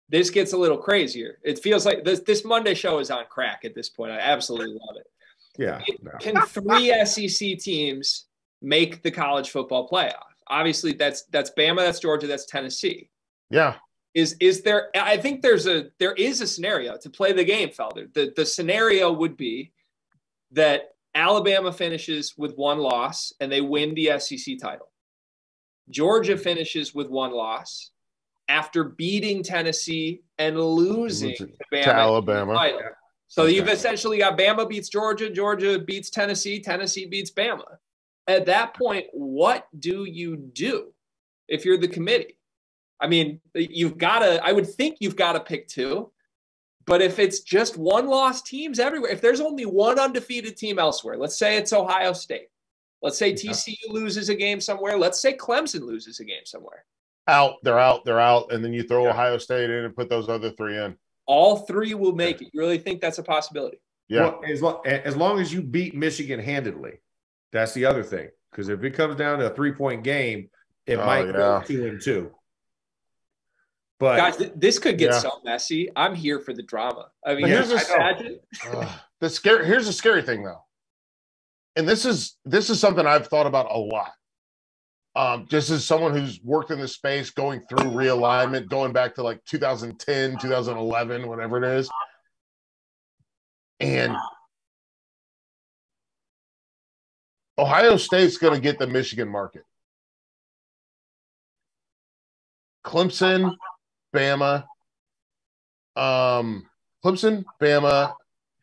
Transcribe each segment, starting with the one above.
this gets a little crazier. It feels like this Monday show is on crack at this point. I absolutely love it. Yeah. Can 3 SEC teams make the college football playoff? Obviously, that's Bama, that's Georgia, that's Tennessee. Yeah. Is there? I think there is a scenario to play the game, Felder. The scenario would be that Alabama finishes with 1 loss and they win the SEC title. Georgia finishes with 1 loss after beating Tennessee and losing to Alabama. Title. So you've essentially got Bama beats Georgia, Georgia beats Tennessee, Tennessee beats Bama. At that point, what do you do if you're the committee? I mean, I would think you've got to pick 2. But if it's just 1-loss teams everywhere, if there's only 1 undefeated team elsewhere, let's say it's Ohio State. Let's say TCU loses a game somewhere. Let's say Clemson loses a game somewhere. They're out. And then you throw Ohio State in and put those other 3 in. All 3 will make it. You really think that's a possibility? Yeah. Well, as long as you beat Michigan handedly, that's the other thing. Because if it comes down to a 3-point game, it might go 2-2. But guys, this could get so messy. I'm here for the drama. I mean, here's a scary thing though, and this is something I've thought about a lot. Just as someone who's worked in this space, going through realignment, going back to like 2010, 2011, whatever it is, and Ohio State's going to get the Michigan market. Clemson, Bama,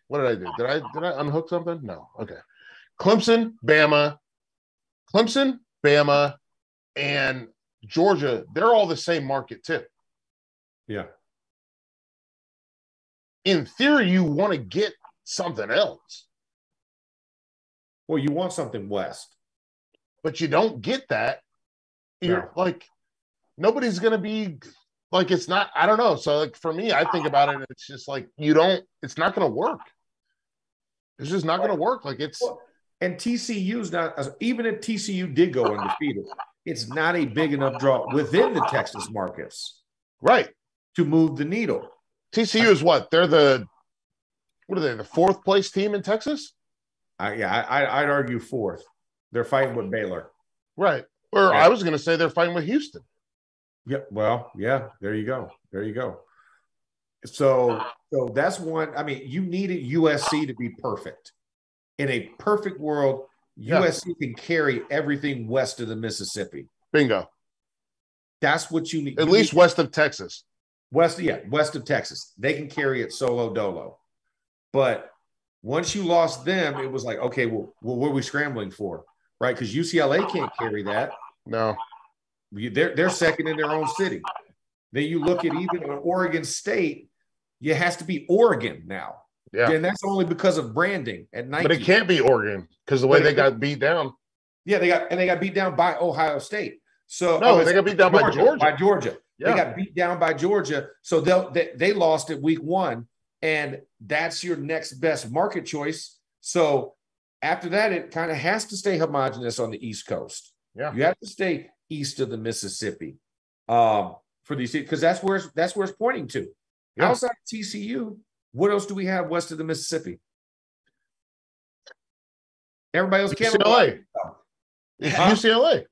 what did I do? Did I unhook something? No. Okay. Clemson, Bama, and Georgia, they're all the same market too. Yeah. In theory, you want to get something else. Well, you want something west. But you don't get that. You're like, nobody's going to be like, it's not, I don't know. So like for me, I think about it, it's just like, it's not going to work. It's just not going to work. Like it's. And TCU's not, even if TCU did go undefeated, it's not a big enough draw within the Texas markets. Right. To move the needle. TCU is what? They're the 4th place team in Texas? I'd argue 4th. They're fighting with Baylor. Right. Or I was going to say they're fighting with Houston. Yeah. Well, yeah, there you go. So that's one. I mean, you needed USC to be perfect. In a perfect world, USC can carry everything west of the Mississippi. Bingo. That's what you need. At least west of Texas. West of Texas. They can carry it solo dolo. But once you lost them, it was like, okay, well what are we scrambling for? Right? Because UCLA can't carry that. No. They're second in their own city. Then you look at even Oregon State, it has to be Oregon now. Yeah. And that's only because of branding at Nike. But it can't be Oregon because the way they got beat down. Yeah, they got beat down by Ohio State. So they got beat down by Georgia. Yeah. They got beat down by Georgia. So they lost at week 1, and that's your next best market choice. So after that, it kind of has to stay homogenous on the East Coast. Yeah, you have to stay east of the Mississippi for these, because that's where it's pointing to. Yeah. Outside of TCU, what else do we have west of the Mississippi? Everybody else can't. UCLA. UCLA.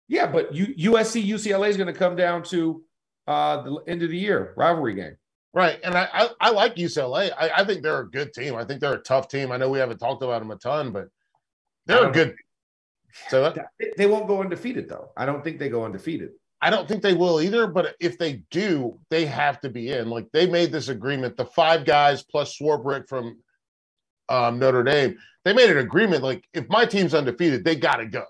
Yeah, but USC UCLA is going to come down to the end of the year rivalry game. Right, and I like UCLA. I think they're a good team. I think they're a tough team. I know we haven't talked about them a ton, but they're a good. So they won't go undefeated, though. I don't think they go undefeated. I don't think they will either. But if they do, they have to be in. Like they made this agreement. The 5 guys plus Swarbrick from Notre Dame. They made an agreement. Like if my team's undefeated, they got to go.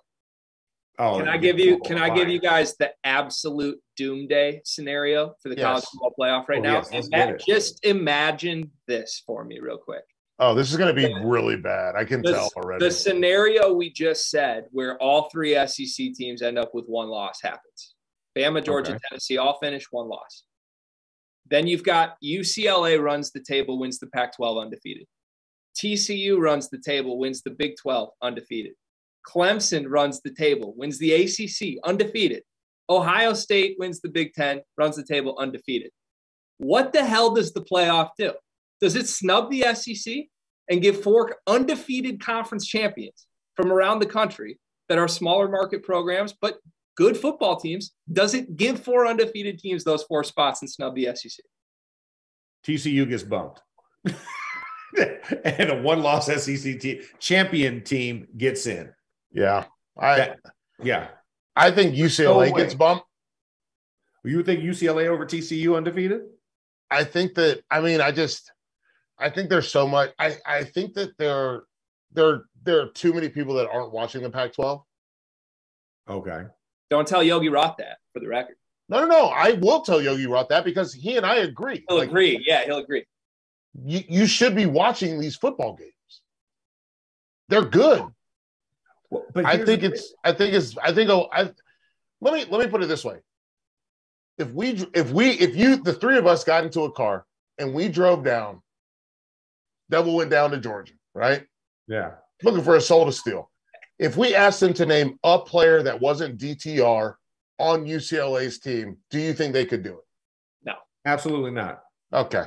Oh, can I give you guys the absolute doomsday scenario for the college football playoff right now? Just imagine this for me real quick. Oh, this is going to be really bad. I can tell already. The scenario we just said where all 3 SEC teams end up with 1 loss happens. Bama, Georgia, Tennessee all finish 1 loss. Then you've got UCLA runs the table, wins the Pac-12 undefeated. TCU runs the table, wins the Big 12 undefeated. Clemson runs the table, wins the ACC undefeated. Ohio State wins the Big 10, runs the table undefeated. What the hell does the playoff do? Does it snub the SEC and give 4 undefeated conference champions from around the country that are smaller market programs, but good football teams? Does it give 4 undefeated teams those 4 spots and snub the SEC? TCU gets bumped. And a one-loss SEC champion team gets in. Yeah. I think UCLA gets bumped. You think UCLA over TCU undefeated? I think that, I think there's so much. I think that there are too many people that aren't watching the Pac-12. Okay. Don't tell Yogi Roth that, for the record. No. I will tell Yogi Roth that because he and I agree. He'll agree. Yeah, he'll agree. You should be watching these football games. They're good. Well, but let me put it this way. If the 3 of us got into a car and we drove down, Devil went down to Georgia, right? Yeah. Looking for a soul to steal. If we asked them to name a player that wasn't DTR on UCLA's team, do you think they could do it? No. Absolutely not. Okay.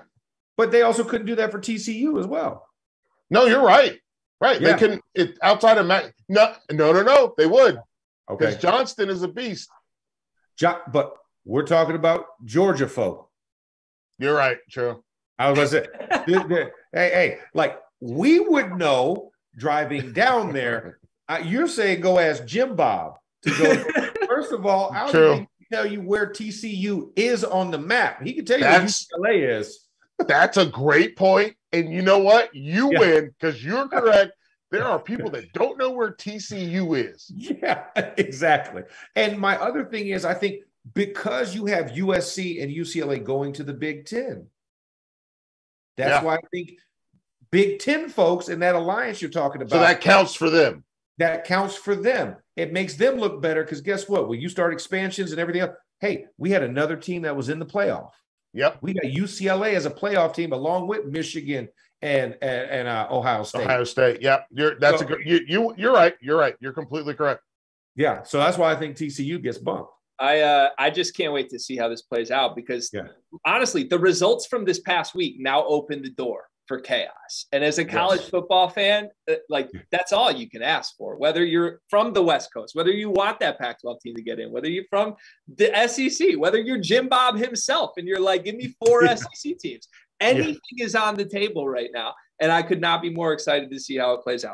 But they also couldn't do that for TCU as well. No, you're right. Right. Yeah. They couldn't outside of Matt. No, they would. Okay. Because Johnston is a beast. But we're talking about Georgia folk. You're right. True. I was going to say, hey, like we would know driving down there. You're saying go ask Jim Bob to go. First of all, I don't even tell you where TCU is on the map. He can tell you where UCLA is. That's a great point. And you know what? You win because you're correct. There are people that don't know where TCU is. Yeah, exactly. And my other thing is, I think because you have USC and UCLA going to the Big Ten, that's why I think Big Ten folks in that alliance you're talking about. So that counts for them. That counts for them. It makes them look better because guess what? When you start expansions and everything else, hey, we had another team that was in the playoff. Yep. We got UCLA as a playoff team along with Michigan and Ohio State. Ohio State. Yep. You're right. You're right. You're completely correct. Yeah. So that's why I think TCU gets bumped. I just can't wait to see how this plays out because honestly, the results from this past week now open the door for chaos. And as a college football fan, that's all you can ask for, whether you're from the West Coast, whether you want that Pac-12 team to get in, whether you're from the SEC, whether you're Jim Bob himself and you're like, give me 4 SEC teams. Anything is on the table right now. And I could not be more excited to see how it plays out.